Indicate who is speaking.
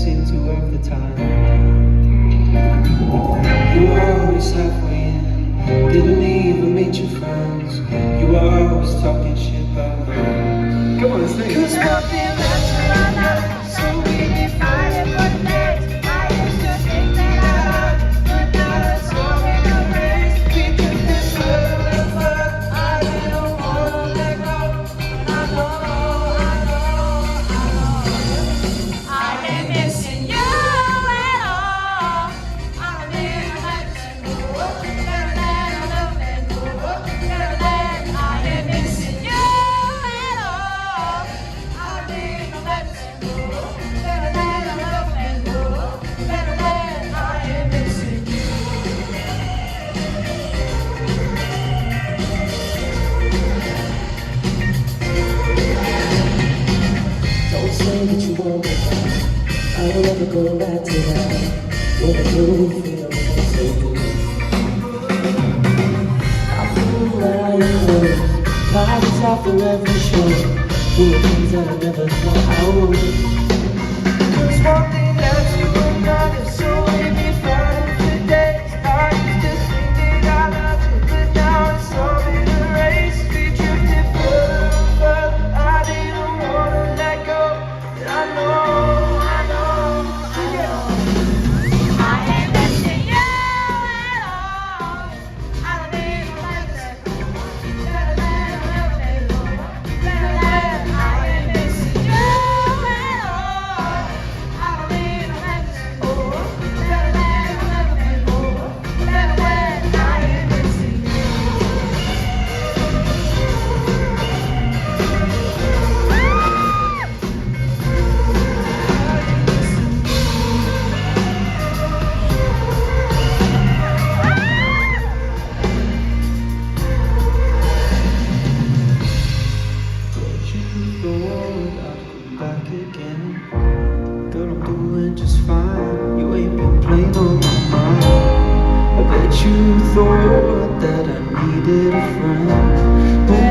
Speaker 1: seem to have the time. You were always halfway in, didn't even meet your friends. You were always talking shit about me. Come on, sing. 'Cause nothing left to run out, so we be fighting for the days. I used to think that I loved, but now it's all in a race. We drifted further and further, I didn't wanna let go. I know,
Speaker 2: I ain't missing you at all. I don't need to let you go. I ain't missing you at all. I don't need to let you go. I ain't missing you.
Speaker 1: don't say that you won't go back. I will never go back to that. When I do feel so good. I feel like I was lights after every show. Doing things that I never thought I would. There's one thing that you another, so we be fighting for days. I used to think that I loved you, but now it's all in a race. We drifted further and further, I didn't wanna let go. But I know.
Speaker 2: I ain't missing you at all. I don't need to let you go. I ain't missing you at all. I don't need to let you go. I ain't missing you.
Speaker 1: You thought I'd come back again. Girl, I'm doing just fine. You ain't been playing on my mind. I bet you thought that I needed a friend, but